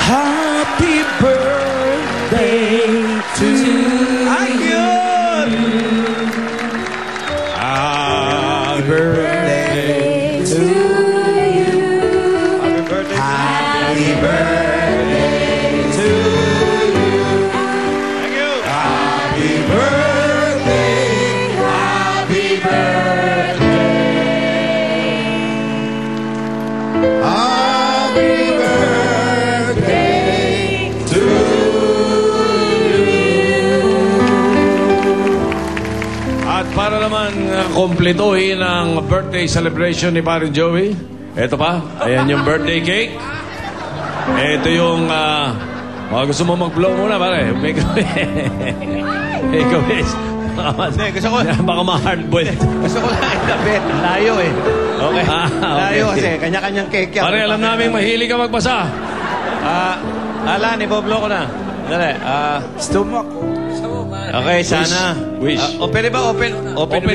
Happy birthday to you. Ayun! Happy birthday to you. Happy birthday. Happy birthday to you. Thank you. Happy birthday. Happy birthday. Happy birthday to At para naman kompletuhin ang birthday celebration ni Paring Joey, eto pa, ayan yung birthday cake. Ito yung, gusto mo mag-blow muna, pare. Make a wish. Hindi, gusto ko. Baka ma-hardboiled. Gusto ko lang itapit. Layo eh. Okay. Layo kasi. Kanya-kanyang cake yan. Pare, alam namin mahilig ka magbasa. Alan, iboblo ko na. Dali. stomach. Okay, sana. Wish. Pwede ba open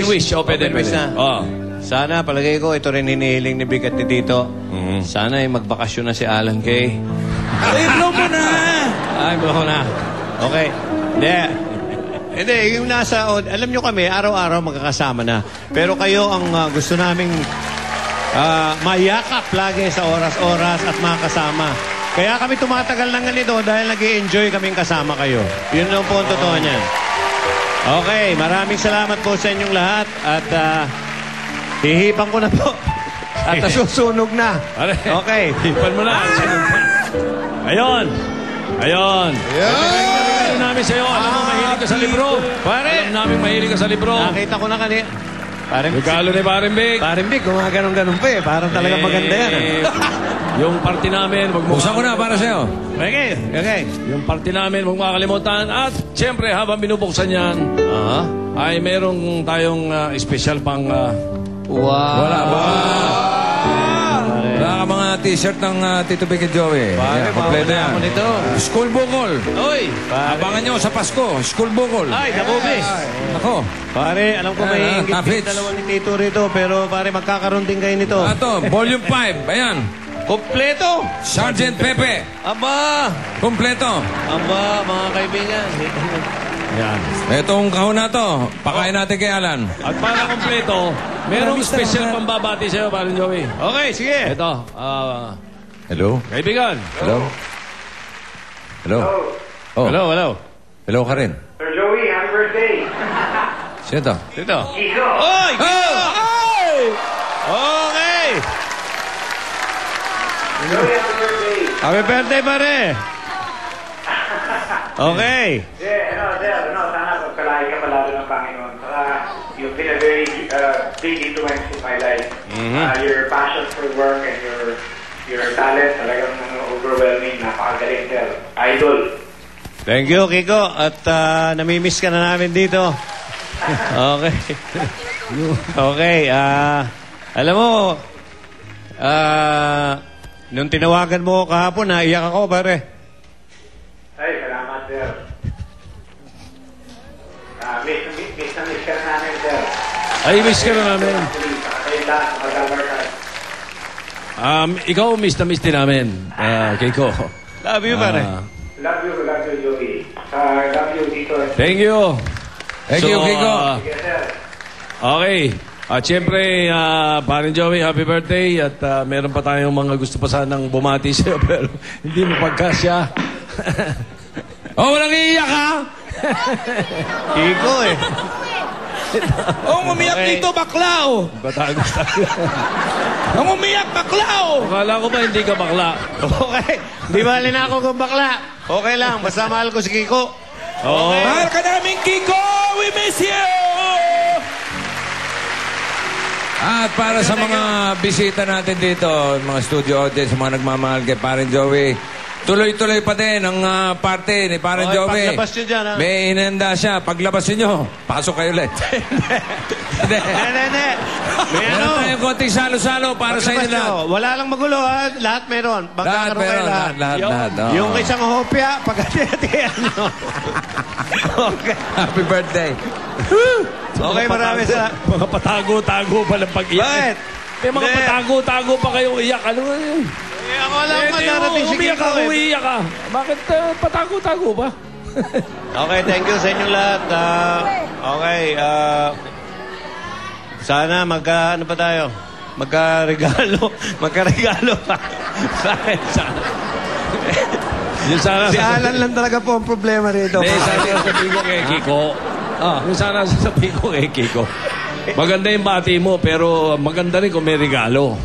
wish? Open wish na. Oh. Sana, palagay ko, ito rin hinihiling ni Bigat ni Tito. Sana ay magbakasyon na si Alan Kay. Ay, blow mo na! Ay, blow ko na. Okay. Hindi, yung nasa, alam nyo kami, araw-araw magkakasama na. Pero kayo ang gusto naming mayakap lagi sa oras-oras at makasama. Kaya kami tumatagal ng ganito dahil nag-i-enjoy kaming kasama kayo. Yun lang po ang totoo niyan. Okay, maraming salamat po sa inyong lahat at hihipan ko na po. At nasusunog na. Pare, Okay. hipan mo na. Ayun. Ayun. Alam namin sa'yo. Alam mo, mahilig ka sa libro. Pare. Alam namin, mahilig ka sa libro. Nakita ko na kanina. Regalo ni Paring Big. Paring Big, gumaganon-ganon pa eh. Parang talaga maganda yan. Yung party namin, Buksan ko na para sa'yo. Okay. Yung party namin, huwag makakalimutan. At siyempre, habang binubuksan yan, ay merong tayong special pang... Wala ka mga t-shirt ng Tito Big and Joey. Pare, Kompleto mawala yan. ako nito. School bukol. Oy! Abangan nyo sa Pasko. School bukol. Ay, nakubis. Ako. Pare, alam ko may ingit Tapits. yung dalawa ni Tito rito, pero pare, magkakaroon din kayo nito. Ito, volume 5. Ayan. Kompleto! Sergeant Pepe. Aba! Kompleto. Aba, mga kaibigan. Yan. Itong kahon na to, pakain natin kay Alan. At para kompleto, merong special pambabati sa'yo, Paring Joey. Okay, sige. Ito, Hello? kaibigan. Hello? Hello? Oh, Hello. hello ka rin. Sir Joey, happy birthday. Sino to? Dito. Kiko. Oy! Ay! Okay! Joey, happy birthday. Happy birthday, pare! Okay. Sana pagpalahay ka palalo ng Panginoon. Saka, you've been a very big influence in my life. Your passion for work and your talent, talagang overwhelming, napakagaling, sir. Idol. Thank you, Kiko. At namimiss ka na namin dito. Okay. Okay. Alam mo, nung tinawagan mo kahapon, naiyak ako, pare. Ay, salamat, sir. Miss ka na namin, sir. Ay, miss ka na namin. Kayo lahat, mag-workers. Ikaw, miss na miss din namin, Keiko. Love you, pare. Love you, Joey. Love you, Tito. Thank you. Thank you, Kiko. Yes, sir. Okay. At siyempre, Paring Joey, happy birthday. At meron pa tayong mga gusto pa sanang bumati sa'yo, pero hindi mo pagkasya. Walang iiyak ha? Kiko, eh. Umiyak dito, baklao! Batagos tayo. Umiyak, baklao! Akala ko ba hindi ka bakla? Okay. Di bali na ako kung bakla. Okay lang. Basta mahal ko si Kiko. Okay. Mahal ka namin, Kiko! We miss you! At para sa mga bisita natin dito, mga studio audience, mga nagmamahal kay Paring Joey, tuloy-tuloy pa din ang party ni Paring Okay, Joey. paglabas nyo dyan, ha? May inenda siya. Paglabas nyo, pasok kayo ulit. Hindi. Hindi. May Meron ano? tayong konting salo-salo para sa inyo Paglabas lahat. nyo. Wala lang magulo, ha? Lahat meron. Lahat Magkakaroon kayo meron. Lahat. Oo. Yung isang hopya, pagkatiyan nyo. Okay. Happy birthday. Okay, marami sa... Mga patago-tago pa ng pag-iyak. Bakit? May mga Hindi. patago-tago pa kayong iyak. Ano nga yun? ako alam ko darating si umiyak Kiko ka, umiyak ka. Bakit patago-tago ba? Okay, thank you sa inyong lahat. Sana ano pa tayo? Magka-regalo pa. Sana. Yung sana Si Alan lang talaga po ang problema rito. Hindi, sana sasabihin ko kay Kiko. Yung sana sasabihin ko kay Kiko. Maganda yung bati mo, pero maganda rin kung may regalo.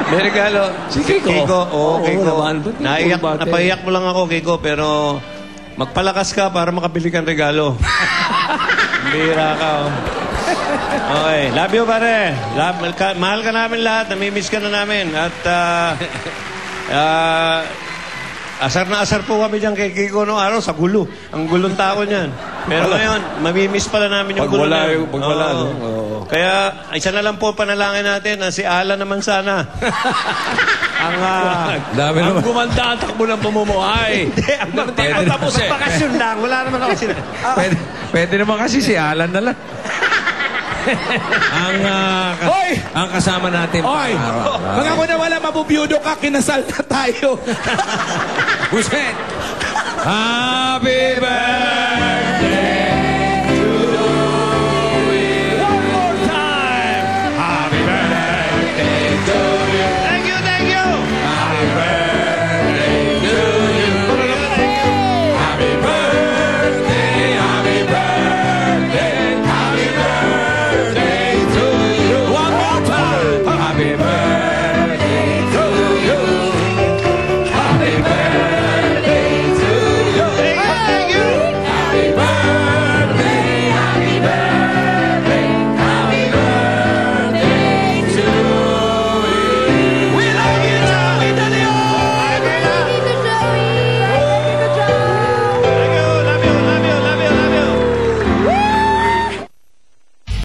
May regalo. Si Kiko. Oo, Kiko. naman. Ba't Naiyak, Kiko bate? napahiyak mo lang ako, Kiko, pero magpalakas ka para makabili kang regalo. Bira ka, oh. Okay, love you, pare. Mahal ka namin lahat. Namimiss ka na namin. At, asar na asar po kami dyan kay Kiko noong araw sa gulo. Ang gulong tao niyan. Pero ngayon, mamimiss pala namin yung Pag gulo wala, na yun. pag wala, Oo. no? Oo. Kaya, isa na lang po panalangin natin na si Alan naman sana. Dami Ang naman. gumanda ang takbo ng pamumuhay. Hindi ka tapos eh. Bakasyon lang. Wala naman ako sila. Pwede naman kasi si Alan na lang. Hoy! Ang kasama natin. Oy! Mga ko na wala mabubiyudo ka, kinasal na tayo. Hussein! Happy birthday!